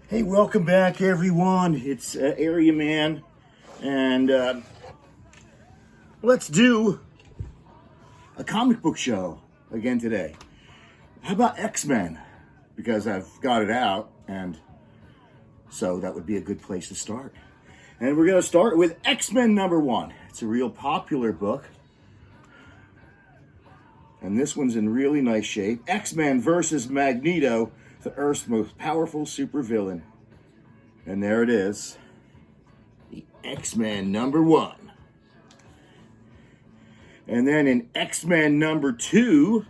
Hey, welcome back, everyone. It's Area Man, and let's do a comic book show again today. How about X-Men? Because I've got it out, and so that would be a good place to start. And we're going to start with X-Men #1. It's a real popular book, and this one's in really nice shape. X-Men versus Magneto, the Earth's most powerful supervillain. And there it is. The X-Men #1. And then in X-Men #2,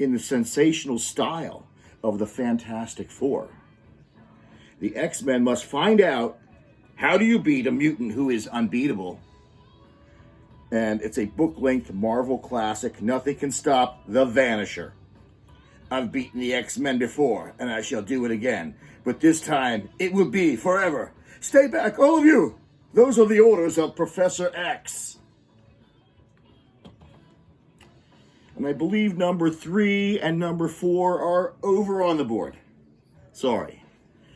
in the sensational style of the Fantastic Four, the X-Men must find out how do you beat a mutant who is unbeatable. And it's a book-length Marvel classic. Nothing can stop the Vanisher. I've beaten the X-Men before, and I shall do it again. But this time, it will be forever. Stay back, all of you! Those are the orders of Professor X. And I believe #3 and #4 are over on the board. Sorry.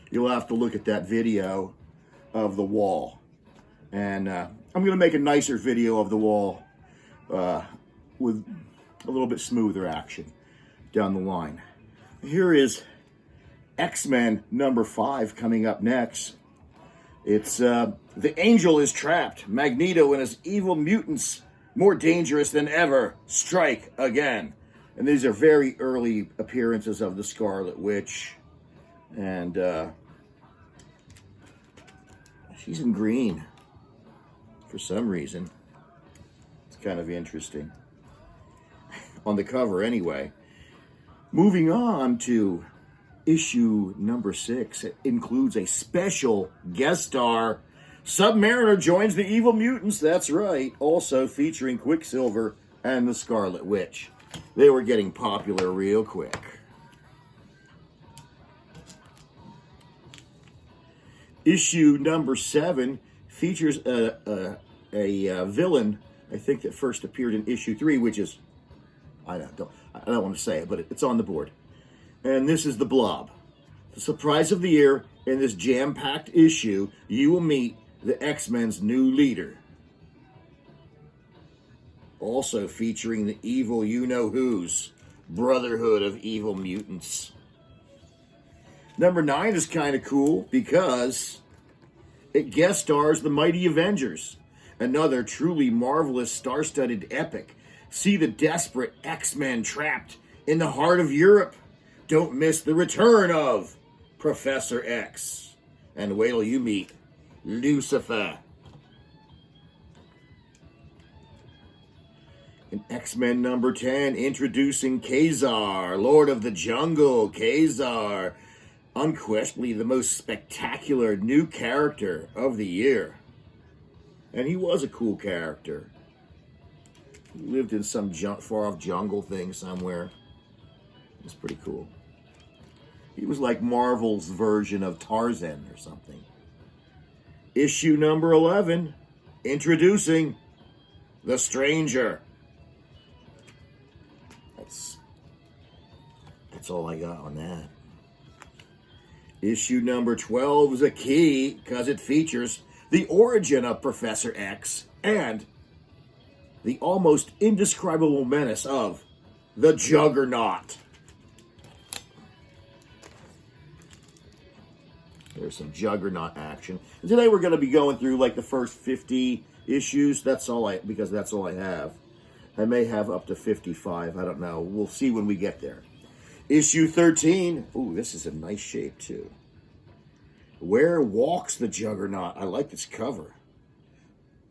You'll have to look at that video of the wall. And I'm going to make a nicer video of the wall with a little bit smoother action down the line. Here is X-Men #5 coming up next. It's The Angel is trapped. Magneto and his evil mutants, more dangerous than ever, strike again. And these are very early appearances of the Scarlet Witch. And she's in green for some reason. It's kind of interesting. On the cover, anyway. Moving on to issue #6, it includes a special guest star. Submariner joins the evil mutants, that's right. Also featuring Quicksilver and the Scarlet Witch. They were getting popular real quick. Issue #7 features a villain, I think, that first appeared in issue 3, which is, I don't want to say it, but it's on the board. And this is the Blob. The surprise of the year, in this jam-packed issue, you will meet the X-Men's new leader. Also featuring the evil you-know-who's, Brotherhood of Evil Mutants. #9 is kind of cool because it guest stars the Mighty Avengers. Another truly marvelous star-studded epic. See the desperate X-Men trapped in the heart of Europe. Don't miss the return of Professor X. And wait till you meet Lucifer. In X-Men #10, introducing Ka-Zar, Lord of the Jungle. Ka-Zar, unquestionably the most spectacular new character of the year. And he was a cool character. He lived in some far-off jungle thing somewhere. It was pretty cool. He was like Marvel's version of Tarzan or something. Issue #11, introducing The Stranger. That's all I got on that. Issue #12 is a key because it features the origin of Professor X and the almost indescribable menace of the Juggernaut. There's some Juggernaut action. And today we're going to be going through like the first 50 issues. Because that's all I have. I may have up to 55. I don't know. We'll see when we get there. Issue 13. Ooh, this is a nice shape too. Where walks the Juggernaut? I like this cover.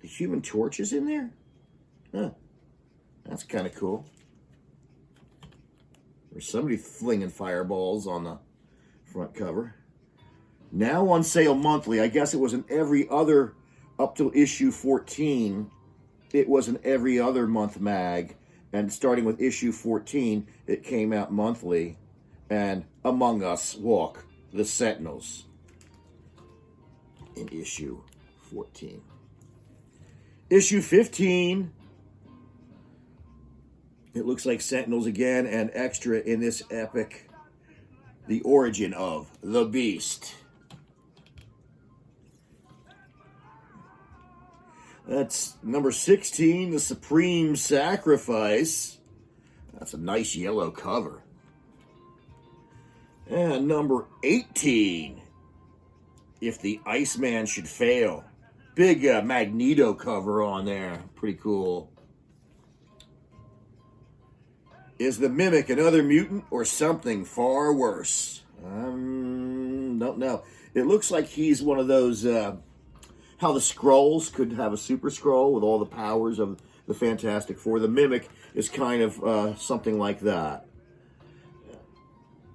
The Human Torch is in there? Huh. That's kind of cool. There's somebody flinging fireballs on the front cover. Now on sale monthly. I guess it was in every other, up till issue 14, it was an every other month mag. And starting with issue 14, it came out monthly. And among us walk the Sentinels in issue 14. Issue 15, it looks like Sentinels again, and extra in this epic The Origin of the Beast. That's number 16, The Supreme Sacrifice. That's a nice yellow cover. And number 18, If the Iceman Should Fail. Big Magneto cover on there. Pretty cool. Is the Mimic another mutant or something far worse? Don't know. It looks like he's one of those, how the Skrulls could have a Super Skrull with all the powers of the Fantastic Four. The Mimic is kind of something like that.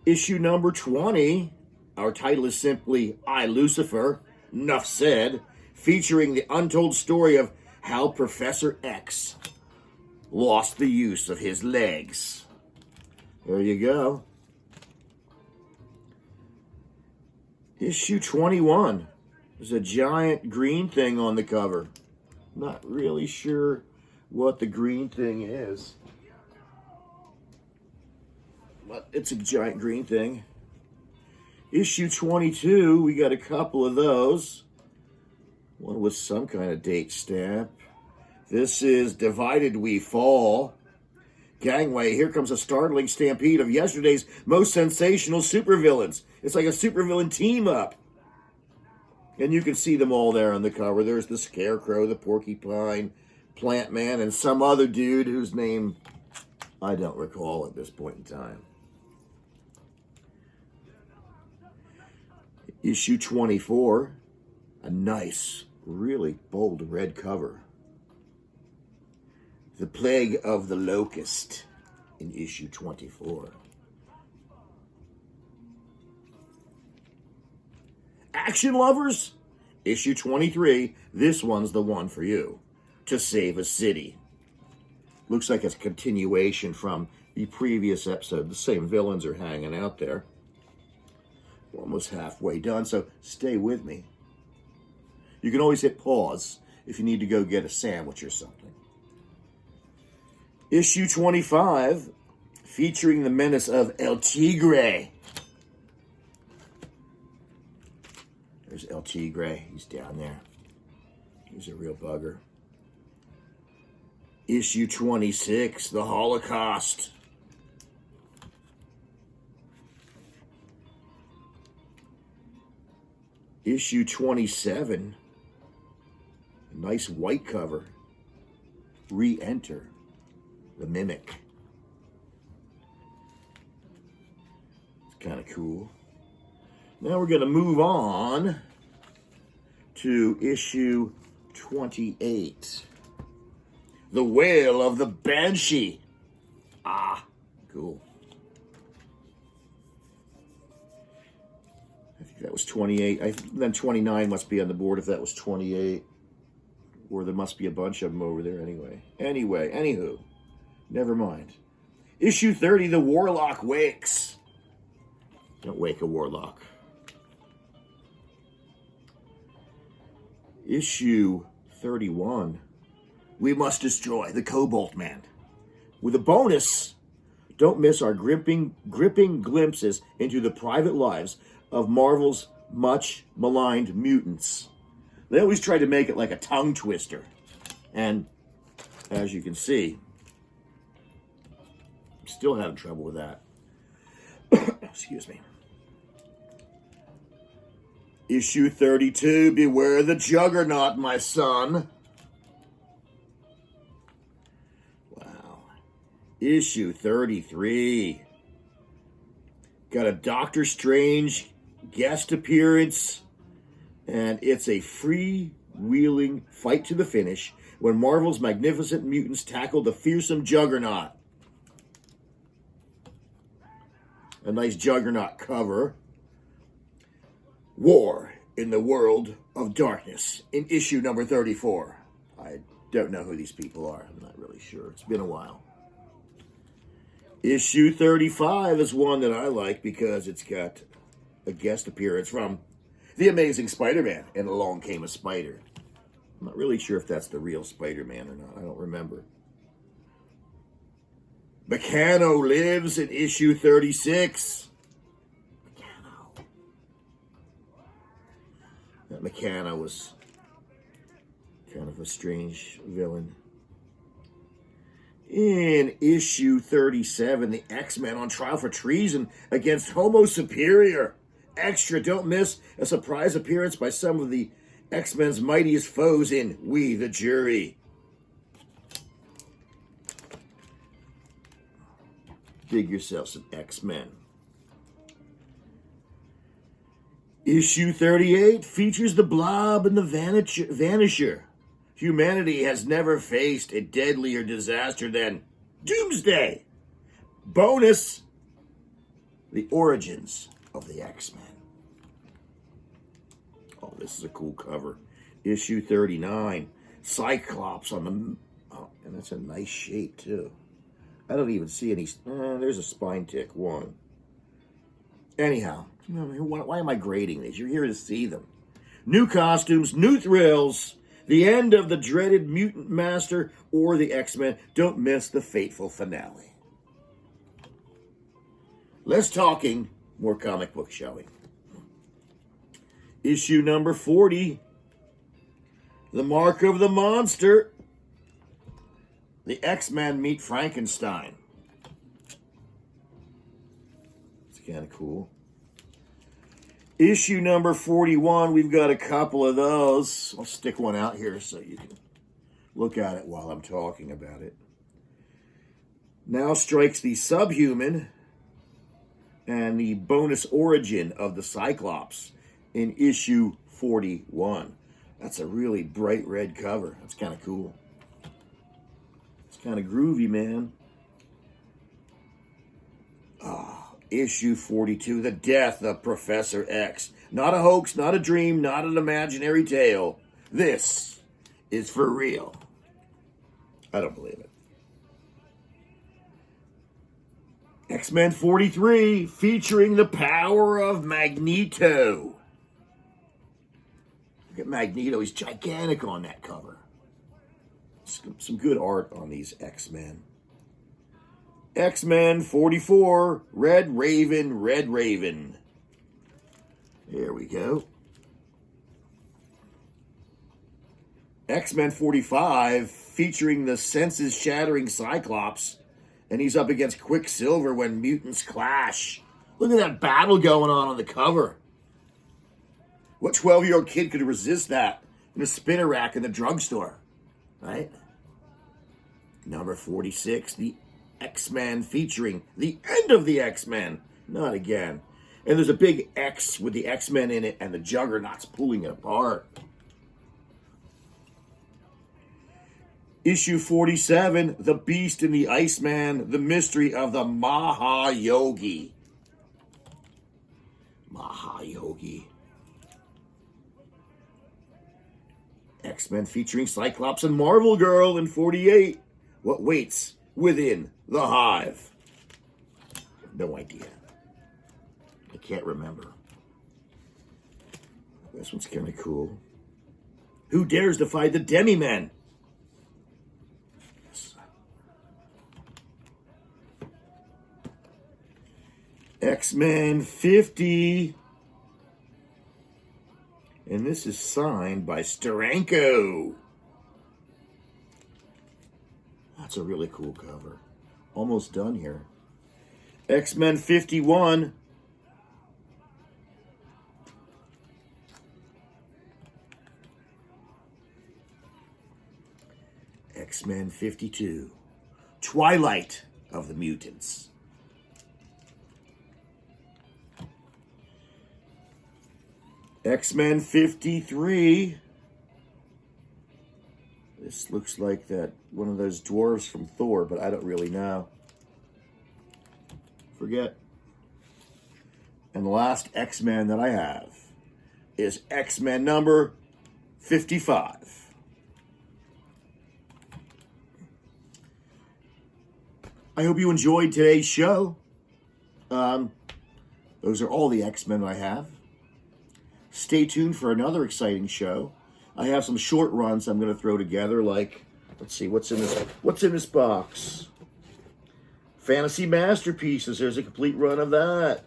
Issue number 20, our title is simply I, Lucifer, Nuff Said, featuring the untold story of how Professor X lost the use of his legs. There you go. Issue 21. There's a giant green thing on the cover. Not really sure what the green thing is, but it's a giant green thing. Issue 22, we got a couple of those. One with some kind of date stamp. This is Divided We Fall. Gangway, here comes a startling stampede of yesterday's most sensational supervillains. It's like a supervillain team-up. And you can see them all there on the cover. There's the Scarecrow, the Porcupine, Plant Man, and some other dude whose name I don't recall at this point in time. Issue 24, a nice, really bold red cover. The Plague of the Locust in issue 24. Action lovers, issue 23, this one's the one for you. To Save a City. Looks like it's a continuation from the previous episode. The same villains are hanging out there. Almost halfway done, so stay with me. You can always hit pause if you need to go get a sandwich or something. Issue 25, featuring the menace of El Tigre. There's El Tigre. He's down there. He's a real bugger. Issue 26, The Holocaust. Issue 27, a nice white cover. Re-Enter the Mimic. It's kind of cool. Now we're going to move on to issue 28. The Wail of the Banshee. Ah, cool. I think that was 28. Then 29 must be on the board if that was 28. Or there must be a bunch of them over there anyway. Anywho. Never mind. Issue 30, The Warlock Wakes. Don't wake a warlock. Issue 31, We Must Destroy the Cobalt Man. With a bonus, don't miss our gripping glimpses into the private lives of Marvel's much maligned mutants. They always try to make it like a tongue twister. And as you can see, I'm still having trouble with that. Excuse me. Issue 32, Beware the Juggernaut, my son. Wow. Issue 33. Got a Doctor Strange guest appearance. And it's a freewheeling fight to the finish when Marvel's magnificent mutants tackle the fearsome Juggernaut. A nice Juggernaut cover. War in the World of Darkness in issue number 34. I don't know who these people are. I'm not really sure. It's been a while. Issue 35 is one that I like because it's got a guest appearance from The Amazing Spider-Man and Along Came a Spider. I'm not really sure if that's the real Spider-Man or not. I don't remember. Meccano lives in issue 36. McKenna was kind of a strange villain. In issue 37, the X-Men on trial for treason against Homo Superior. Extra, don't miss a surprise appearance by some of the X-Men's mightiest foes in We the Jury. Dig yourself some X-Men. Issue 38 features the Blob and the Vanisher. Humanity has never faced a deadlier disaster than Doomsday. Bonus, the origins of the X-Men. Oh, this is a cool cover. Issue 39, Cyclops on the... Oh, and that's a nice shape, too. I don't even see any... there's a spine tick, one. Anyhow, why am I grading these? You're here to see them. New costumes, new thrills... The end of the dreaded Mutant Master or the X-Men. Don't miss the fateful finale. Less talking, more comic book showing. Issue number 40. The Mark of the Monster. The X-Men meet Frankenstein. It's kind of cool. Issue number 41, we've got a couple of those. I'll stick one out here so you can look at it while I'm talking about it. Now strikes the Subhuman and the bonus origin of the Cyclops in issue 41. That's a really bright red cover. That's kind of cool. It's kind of groovy, man. Issue 42, The Death of Professor X. Not a hoax, not a dream, not an imaginary tale. This is for real. I don't believe it. X-Men 43, featuring the power of Magneto. Look at Magneto, he's gigantic on that cover. Some good art on these X-Men. X-Men 44, Red Raven, Red Raven. There we go. X-Men 45, featuring the senses-shattering Cyclops, and he's up against Quicksilver when mutants clash. Look at that battle going on the cover. What 12-year-old kid could resist that in a spinner rack in the drugstore, right? Number 46, the X-Men featuring the end of the X-Men. Not again. And there's a big X with the X-Men in it and the Juggernauts pulling it apart. Issue 47, The Beast and the Iceman, The Mystery of the Mahayogi. Mahayogi. X-Men featuring Cyclops and Marvel Girl in 48. What waits within the hive? I have no idea. I can't remember. This one's kind of cool. Who dares defy the Demi-Men? X-Men 50. And this is signed by Steranko. That's a really cool cover. Almost done here. X-Men 51. X-Men 52. Twilight of the Mutants. X-Men 53. This looks like that one of those dwarves from Thor, but I don't really know. Forget. And the last X-Men that I have is X-Men number 55. I hope you enjoyed today's show. Those are all the X-Men I have. Stay tuned for another exciting show. I have some short runs I'm going to throw together, like, let's see, what's in this box? Fantasy Masterpieces, there's a complete run of that.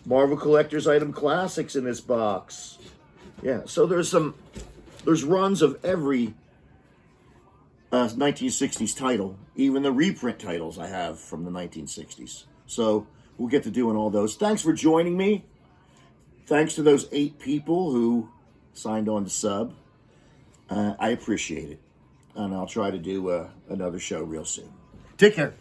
Marvel Collector's Item Classics in this box. Yeah, so there's runs of every 1960s title, even the reprint titles I have from the 1960s. So we'll get to doing all those. Thanks for joining me. Thanks to those 8 people who signed on to sub. I appreciate it. And I'll try to do another show real soon. Take care.